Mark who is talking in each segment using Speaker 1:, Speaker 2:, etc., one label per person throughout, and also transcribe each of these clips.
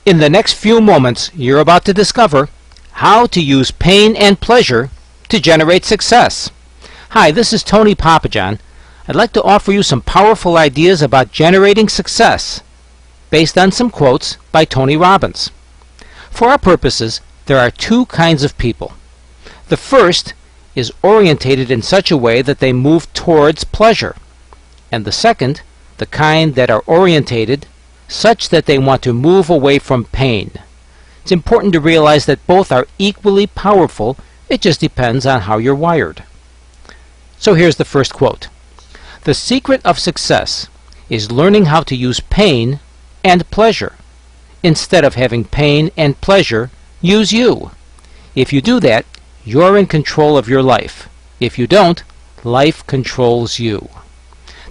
Speaker 1: In the next few moments, you're about to discover how to use pain and pleasure to generate success. Hi, this is Tony Papajohn. I'd like to offer you some powerful ideas about generating success based on some quotes by Tony Robbins. For our purposes, there are two kinds of people. The first is orientated in such a way that they move towards pleasure, and the second, the kind that are orientated such that they want to move away from pain. It's important to realize that both are equally powerful. It just depends on how you're wired. So here's the first quote. The secret of success is learning how to use pain and pleasure instead of having pain and pleasure use you. If you do that, you're in control of your life. If you don't, life controls you.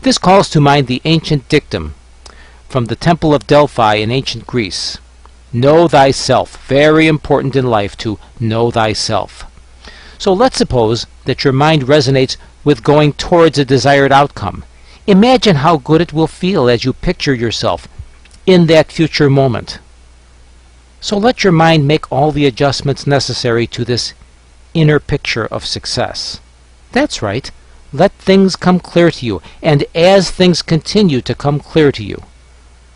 Speaker 1: This calls to mind the ancient dictum from the Temple of Delphi in ancient Greece. Know thyself. Very important in life to know thyself. So let's suppose that your mind resonates with going towards a desired outcome. Imagine how good it will feel as you picture yourself in that future moment. So let your mind make all the adjustments necessary to this inner picture of success. That's right. Let things come clear to you, and as things continue to come clear to you,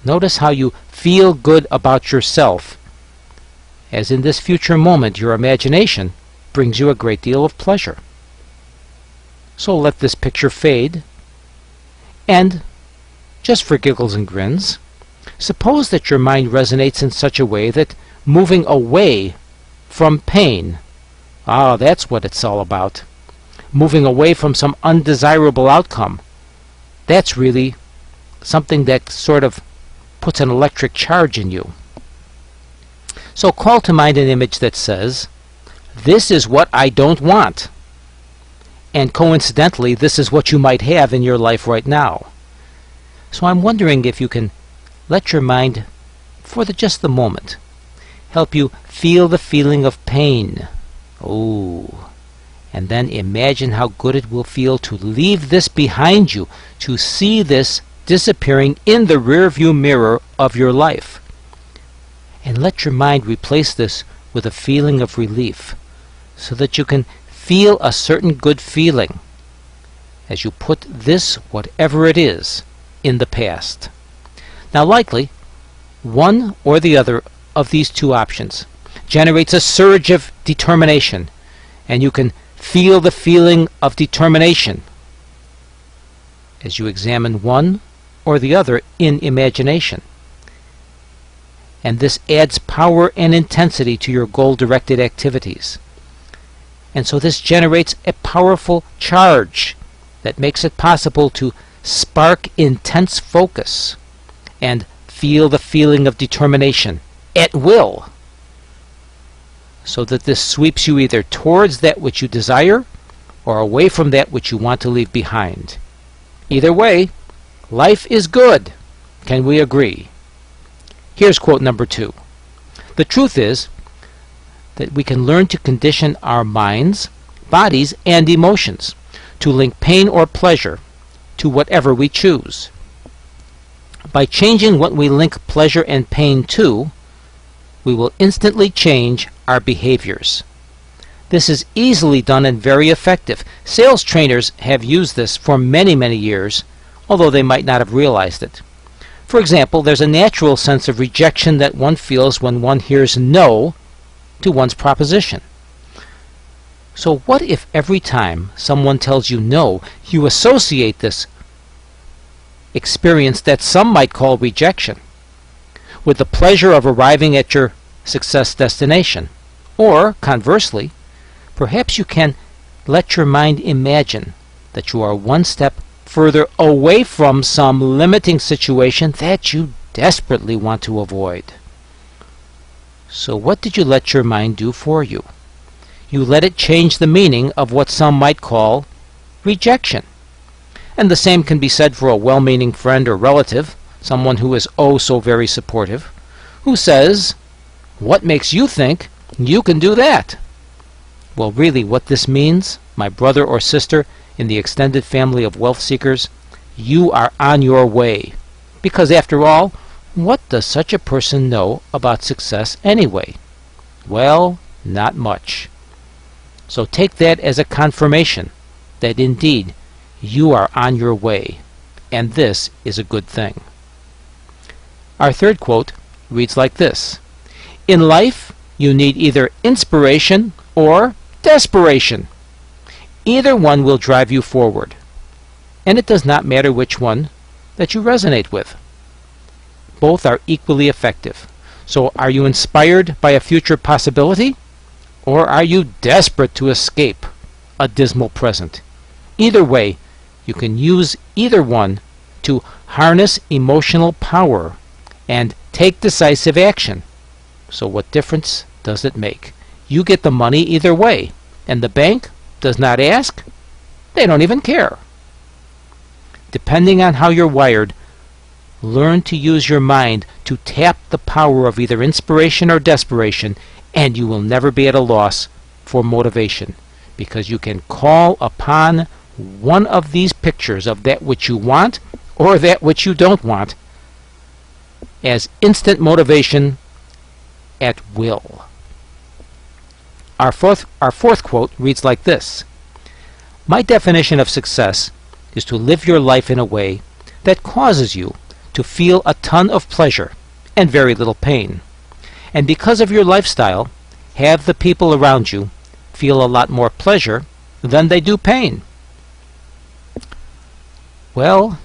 Speaker 1: notice how you feel good about yourself, as in this future moment your imagination brings you a great deal of pleasure. So let this picture fade, and just for giggles and grins, suppose that your mind resonates in such a way that moving away from pain, that's what it's all about. Moving away from some undesirable outcome, that's really something that sort of puts an electric charge in you. So call to mind an image that says, this is what I don't want. And coincidentally, this is what you might have in your life right now. So I'm wondering if you can let your mind, for just the moment, help you feel the feeling of pain. And then imagine how good it will feel to leave this behind you, to see this disappearing in the rearview mirror of your life. And let your mind replace this with a feeling of relief, so that you can feel a certain good feeling as you put this, whatever it is, in the past. Now likely, one or the other of these two options generates a surge of determination, and you can feel the feeling of determination as you examine one or the other in imagination. And this adds power and intensity to your goal-directed activities. And so this generates a powerful charge that makes it possible to spark intense focus and feel the feeling of determination at will, so that this sweeps you either towards that which you desire or away from that which you want to leave behind. Either way, life is good. Can we agree? Here's quote number 2. The truth is that we can learn to condition our minds, bodies, and emotions to link pain or pleasure to whatever we choose. By changing what we link pleasure and pain to, we will instantly change our behaviors. This is easily done and very effective. Sales trainers have used this for many, many years, although they might not have realized it. For example, there's a natural sense of rejection that one feels when one hears no to one's proposition. So what if every time someone tells you no, you associate this experience that some might call rejection with the pleasure of arriving at your success destination? Or, conversely, perhaps you can let your mind imagine that you are one step further away from some limiting situation that you desperately want to avoid. So what did you let your mind do for you? You let it change the meaning of what some might call rejection. And the same can be said for a well-meaning friend or relative, someone who is oh so very supportive, who says, "What makes you think you can do that?" Well, really what this means, my brother or sister in the extended family of wealth seekers, you are on your way. Because after all, What does such a person know about success anyway? Well, not much. So take that as a confirmation that indeed you are on your way, and this is a good thing. Our third quote reads like this: "In life, you need either inspiration or desperation. Either one will drive you forward, and it does not matter which one that you resonate with. Both are equally effective. So are you inspired by a future possibility, or are you desperate to escape a dismal present? Either way, you can use either one to harness emotional power and take decisive action. So what difference does it make? You get the money either way, and the bank does not ask. They don't even care." Depending on how you're wired, learn to use your mind to tap the power of either inspiration or desperation, and you will never be at a loss for motivation, because you can call upon one of these pictures of that which you want or that which you don't want as instant motivation at will. Our fourth quote reads like this: "My definition of success is to live your life in a way that causes you to feel a ton of pleasure and very little pain. And because of your lifestyle, have the people around you feel a lot more pleasure than they do pain." Well,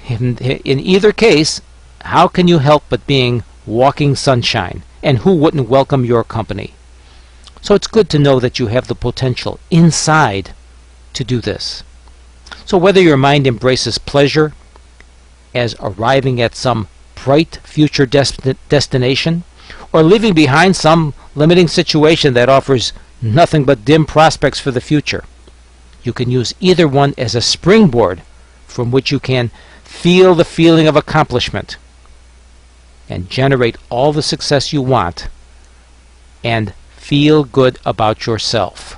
Speaker 1: in either case, how can you help but being walking sunshine? And who wouldn't welcome your company? So it's good to know that you have the potential inside to do this. So whether your mind embraces pleasure as arriving at some bright future destination, or leaving behind some limiting situation that offers nothing but dim prospects for the future, you can use either one as a springboard from which you can feel the feeling of accomplishment and generate all the success you want and feel good about yourself.